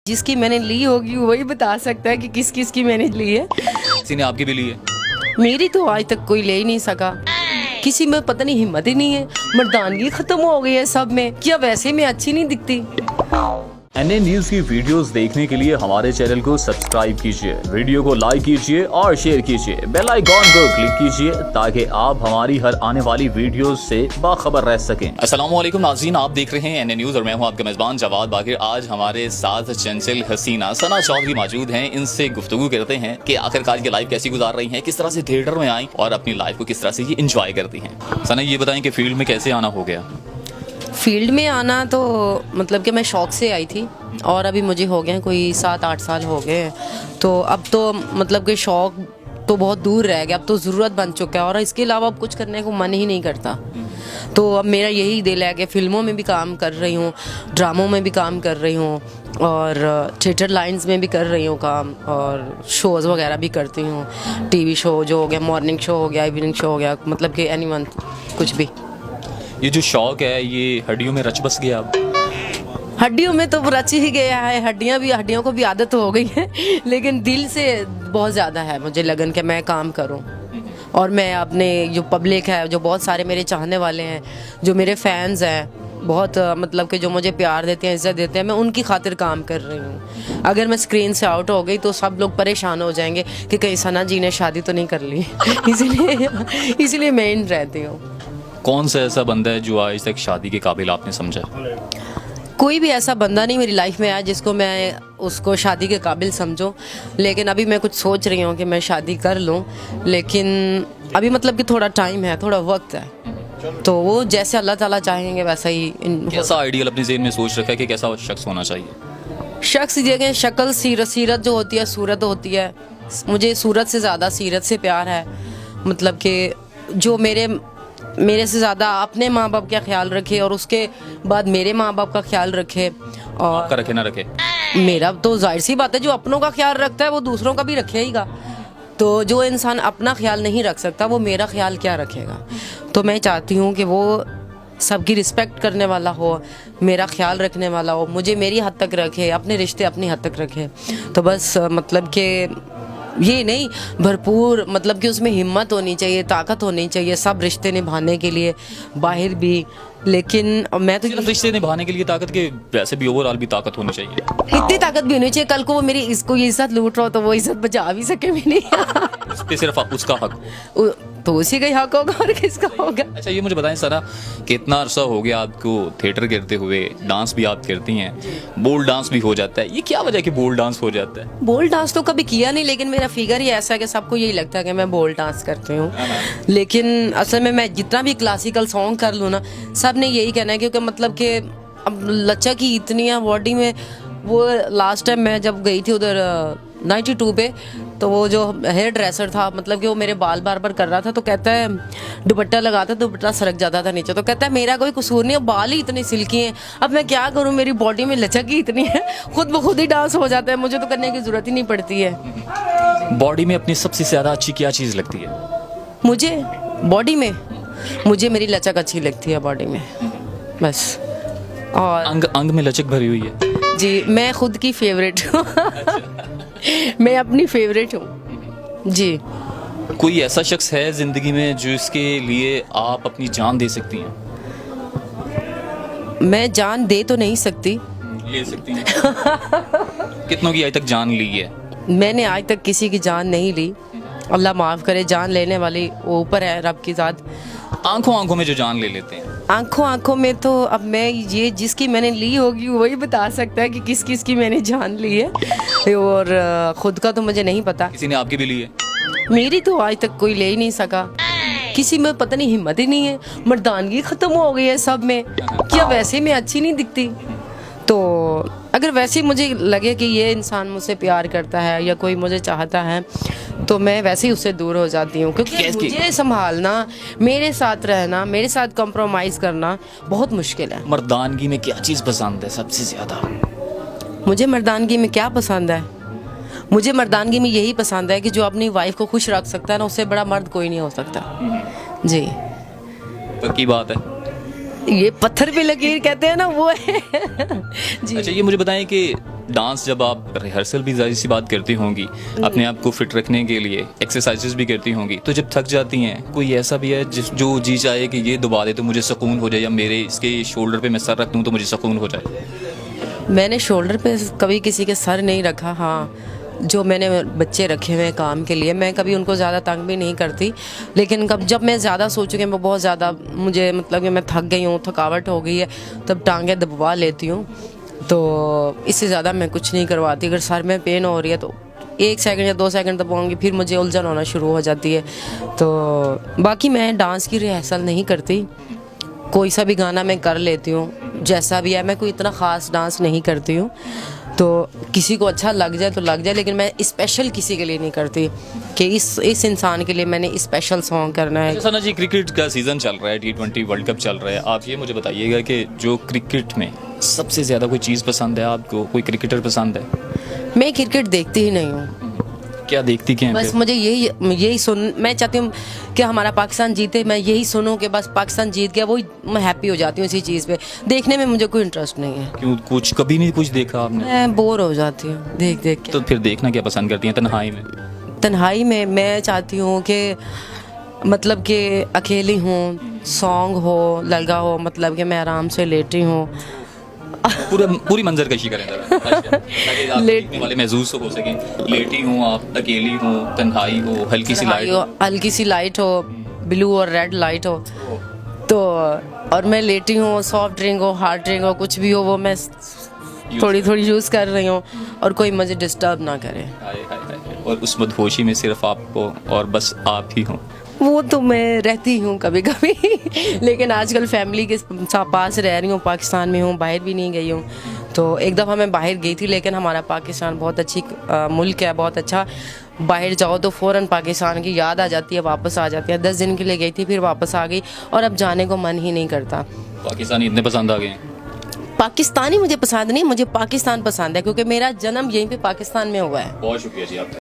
जिसकी मैंने ली होगी वही बता सकता है कि किस किस की मैंने ली है। किसी ने आपकी भी ली है? मेरी तो आज तक कोई ले ही नहीं सका। किसी में पता नहीं हिम्मत ही नहीं है। मर्दानगी खत्म हो गई है सब में। क्या वैसे मैं अच्छी नहीं दिखती? एनए न्यूज की वीडियोस देखने के लिए हमारे चैनल को सब्सक्राइब कीजिए, वीडियो को लाइक कीजिए और शेयर कीजिए, बेल आइकॉन को क्लिक कीजिए ताकि आप हमारी हर आने वाली वीडियोस से बाखबर रह सकें। अस्सलाम वालेकुम नाज़रीन, आप देख रहे हैं एनए न्यूज और मैं हूं आपका मेजबान जवाद बाकिर। आज हमारे साथ चंचल हसीना सना चौधरी मौजूद हैं। इनसे गुफ्तगू करते हैं कि आखिरकार ये लाइफ कैसी गुजार रही हैं, किस तरह से थिएटर में आई और अपनी लाइफ को किस तरह से ये इंजॉय करती हैं। सना, ये बताएं कि फील्ड में कैसे आना हो गया? फील्ड में आना तो मतलब कि मैं शौक से आई थी और अभी मुझे हो गए हैं कोई 7-8 साल हो गए हैं। तो अब तो मतलब कि शौक तो बहुत दूर रह गया, अब तो ज़रूरत बन चुका है और इसके अलावा अब कुछ करने को मन ही नहीं करता। तो अब मेरा यही दिल है कि फ़िल्मों में भी काम कर रही हूँ, ड्रामों में भी काम कर रही हूँ और थिएटर लाइंस में भी कर रही हूँ काम, और शोज़ वगैरह भी करती हूँ। टीवी शो जो हो गया, मॉर्निंग शो हो गया, इवनिंग शो हो गया, मतलब कि एनीवन कुछ भी। ये जो शौक है ये हड्डियों में रच बस गया? अब हड्डियों में तो रच ही गया है, हड्डियों को भी आदत हो गई है, लेकिन दिल से बहुत ज़्यादा है मुझे लगन कि मैं काम करूं। और मैं अपने जो पब्लिक है, जो बहुत सारे मेरे चाहने वाले हैं, जो मेरे फैंस हैं, बहुत मतलब कि जो मुझे प्यार देते हैं, इज्जत देते हैं, मैं उनकी खातिर काम कर रही हूँ। अगर मैं स्क्रीन से आउट हो गई तो सब लोग परेशान हो जाएंगे कि कहीं सना जी ने शादी तो नहीं कर ली। इसलिए मैं इन रहती हूँ। कौन सा ऐसा बंदा है जो आज तक शादी के काबिल आपने समझा? कोई भी ऐसा बंदा नहीं मेरी लाइफ में आया जिसको मैं उसको शादी के काबिल समझूं, लेकिन अभी मैं कुछ सोच रही हूँ कि मैं शादी कर लूँ, लेकिन अभी मतलब कि थोड़ा टाइम है, थोड़ा वक्त है, तो वो जैसे अल्लाह ताला चाहेंगे वैसा ही। कैसा आइडियल अपने ज़हन में सोच रखा है कि कैसा शख्स होना चाहिए? शख्स जगह शक्ल, सीरत जो होती है, सूरत होती है। मुझे सूरत से ज़्यादा सीरत से प्यार है। मतलब कि जो मेरे से ज़्यादा अपने माँ बाप का ख्याल रखे और उसके बाद मेरे माँ बाप का ख्याल रखे। और आपका रखे ना रखे, मेरा तो जाहिर सी बात है, जो अपनों का ख्याल रखता है वो दूसरों का भी रखेगा। तो जो इंसान अपना ख्याल नहीं रख सकता वो मेरा ख्याल क्या रखेगा? तो मैं चाहती हूँ कि वो सबकी रिस्पेक्ट करने वाला हो, मेरा ख्याल रखने वाला हो, मुझे मेरी हद तक रखे, अपने रिश्ते अपनी हद तक रखे। तो बस मतलब कि ये नहीं, भरपूर मतलब कि उसमें हिम्मत होनी चाहिए, ताकत होनी चाहिए सब रिश्ते निभाने के लिए, बाहर भी। लेकिन मैं तो सिर्फ रिश्ते निभाने के लिए ताकत के, वैसे भी ओवरऑल भी ताकत होनी चाहिए। इतनी ताकत भी होनी चाहिए कल को वो मेरी इसको ये इज्जत लूट रहा हो तो वो इज्जत बचा भी सके मेरी। उस पे सिर्फ उसका हक, तो उसी का ही हक होगा और किसका होगा? अच्छा, ये मुझे बताएं सना, कितना अरसा हो गया आपको थिएटर करते हुए? डांस भी आप करती हैं, बोल्ड डांस भी हो जाता है, ये क्या वजह है कि बोल्ड डांस हो जाता है? बोल्ड डांस तो कभी किया नहीं, लेकिन मेरा फिगर ही ऐसा है कि सबको यही लगता है कि मैं बोल्ड डांस करती हूँ। लेकिन असल में मैं जितना भी क्लासिकल सॉन्ग कर लूँ ना, सब ने यही कहना है, क्योंकि मतलब कि अब लचक ही इतनी है बॉडी में। वो लास्ट टाइम मैं जब गई थी उधर 92 पे, तो वो जो हेयर ड्रेसर था, मतलब कि वो मेरे बाल बार बार कर रहा था, तो कहता है दुपट्टा लगाता, दुपट्टा सरक जाता था नीचे, तो कहता है मेरा कोई कसूर नहीं है, बाल ही इतने सिल्की हैं, अब मैं क्या करूं, मेरी बॉडी में लचक ही इतनी है, खुद ब खुद ही डांस हो जाता है, मुझे तो करने की ज़रूरत ही नहीं पड़ती है। बॉडी में अपनी सबसे ज़्यादा अच्छी क्या चीज़ लगती है? मुझे बॉडी में मेरी लचक अच्छी लगती है बॉडी में, बस। और अंग में लचक भरी हुई है जी, मैं खुद की फेवरेट हूँ। मैं अपनी फेवरेट हूँ जी। कोई ऐसा शख्स है जिंदगी में जो इसके लिए आप अपनी जान दे सकती हैं? मैं जान दे तो नहीं सकती, ले सकती हैं। कितनों की आज तक जान ली है? मैंने आज तक किसी की जान नहीं ली, अल्लाह माफ़ करे, जान लेने वाली वो ऊपर है, रब की ज़ात। आंखों में जो जान ले लेते हैं? आंखों में तो अब मैं ये जिसकी मैंने ली होगी वही बता सकता है कि किस किस की मैंने जान ली है, और ख़ुद का तो मुझे नहीं पता। किसी ने आपकी भी ली है? मेरी तो आज तक कोई ले ही नहीं सका। किसी में पता नहीं हिम्मत ही नहीं है। मर्दानगी ख़त्म हो गई है सब में। क्या वैसे मैं अच्छी नहीं दिखती? तो अगर वैसे मुझे लगे कि ये इंसान मुझसे प्यार करता है या कोई मुझे चाहता है, तो मैं वैसे ही उससे दूर हो जाती हूँ, क्योंकि मुझे संभालना, मेरे साथ रहना, मेरे साथ कॉम्प्रोमाइज़ करना बहुत मुश्किल है। मर्दानगी में क्या चीज़ पसंद है सबसे ज़्यादा? मुझे मर्दानगी में क्या पसंद है? मुझे मर्दानगी में यही पसंद है कि जो अपनी वाइफ को खुश रख सकता है ना, उससे बड़ा मर्द कोई नहीं हो सकता जी। पक्की बात है। ये पत्थर पे लकीर कहते हैं ना, वो है जी। अच्छा, ये मुझे बताएं कि डांस जब आप रिहर्सल भी ज़ाहिर सी बात करती होंगी, अपने आप को फिट रखने के लिए एक्सरसाइजेस भी करती होंगी, तो जब थक जाती हैं कोई ऐसा भी है जो जी चाहे कि ये दबा दे तो मुझे सुकून हो जाए, या मेरे इसके शोल्डर पे मैं सर रख दूँ तो मुझे सुकून हो जाए? मैंने शोल्डर पे कभी किसी के सर नहीं रखा। हाँ, जो मैंने बच्चे रखे हुए हैं काम के लिए, मैं कभी उनको ज़्यादा तंग भी नहीं करती। लेकिन जब मैं ज़्यादा सोचूँ कि मैं बहुत ज़्यादा मुझे मतलब कि मैं थक गई हूँ, थकावट हो गई है, तब टांगे दबवा लेती हूँ। तो इससे ज़्यादा मैं कुछ नहीं करवाती। अगर सर में पेन हो रही है तो 1 सेकंड या 2 सेकंड दबाऊँगी, फिर मुझे उलझन होना शुरू हो जाती है। तो बाकी मैं डांस की रिहर्सल नहीं करती, कोई सा भी गाना मैं कर लेती हूँ, जैसा भी है। मैं कोई इतना ख़ास डांस नहीं करती हूँ, तो किसी को अच्छा लग जाए तो लग जाए, लेकिन मैं स्पेशल किसी के लिए नहीं करती कि इस इंसान के लिए मैंने स्पेशल सॉन्ग करना है। सना जी, क्रिकेट का सीज़न चल रहा है, T20 वर्ल्ड कप चल रहा है। आप ये मुझे बताइएगा कि जो क्रिकेट में सबसे ज़्यादा कोई चीज़ पसंद है आपको, कोई क्रिकेटर पसंद है? मैं क्रिकेट देखती ही नहीं हूँ। क्या देखती क्या हैं बस फिर? मुझे यही सुन, मैं चाहती हूँ कि हमारा पाकिस्तान जीते, मैं यही सुनूं कि बस पाकिस्तान जीत गया, वही मैं हैप्पी हो जाती हूँ इसी चीज़ पे। देखने में मुझे कोई इंटरेस्ट नहीं है, क्यों, कुछ कभी नहीं कुछ देखा आपने? मैं बोर हो जाती हूँ देख देख के। तो फिर देखना क्या पसंद करती हैं तन्हाई में? तन्हाई में मैं चाहती हूँ कि मतलब कि अकेली हूँ, सॉन्ग हो लगा हो, मतलब कि मैं आराम से लेटी हूँ। पूरी मंजर कशी करें जरा, ताकि आप देखने वाले महसूस हो सकें। लेटी हूँ, आप अकेली हो, तन्हाई हो, हल्की सी लाइट हो। हल्की सी लाइट हो, ब्लू और रेड लाइट हो, तो और मैं लेटी हूँ, सॉफ्ट ड्रिंक हो, हार्ड ड्रिंक हो, कुछ भी हो, वो मैं थोड़ी थोड़ी यूज़ कर रही हूँ, और कोई मुझे डिस्टर्ब ना करे। हाय हाय हाय। और उस मदहोशी में सिर्फ आपको और बस आप ही हो। वो तो मैं रहती हूँ कभी कभी लेकिन आजकल फैमिली के पास रह रही हूँ, पाकिस्तान में हूँ, बाहर भी नहीं गई हूँ। तो एक दफ़ा मैं बाहर गई थी, लेकिन हमारा पाकिस्तान बहुत अच्छी मुल्क है, बहुत अच्छा। बाहर जाओ तो फ़ौरन पाकिस्तान की याद आ जाती है, वापस आ जाती है। 10 दिन के लिए गई थी, फिर वापस आ गई, और अब जाने को मन ही नहीं करता। पाकिस्तानी इतने पसंद आ गए हैं? पाकिस्तानी मुझे पसंद नहीं, मुझे पाकिस्तान पसंद है, क्योंकि मेरा जन्म यहीं पे पाकिस्तान में हुआ है। बहुत शुक्रिया जी आपका।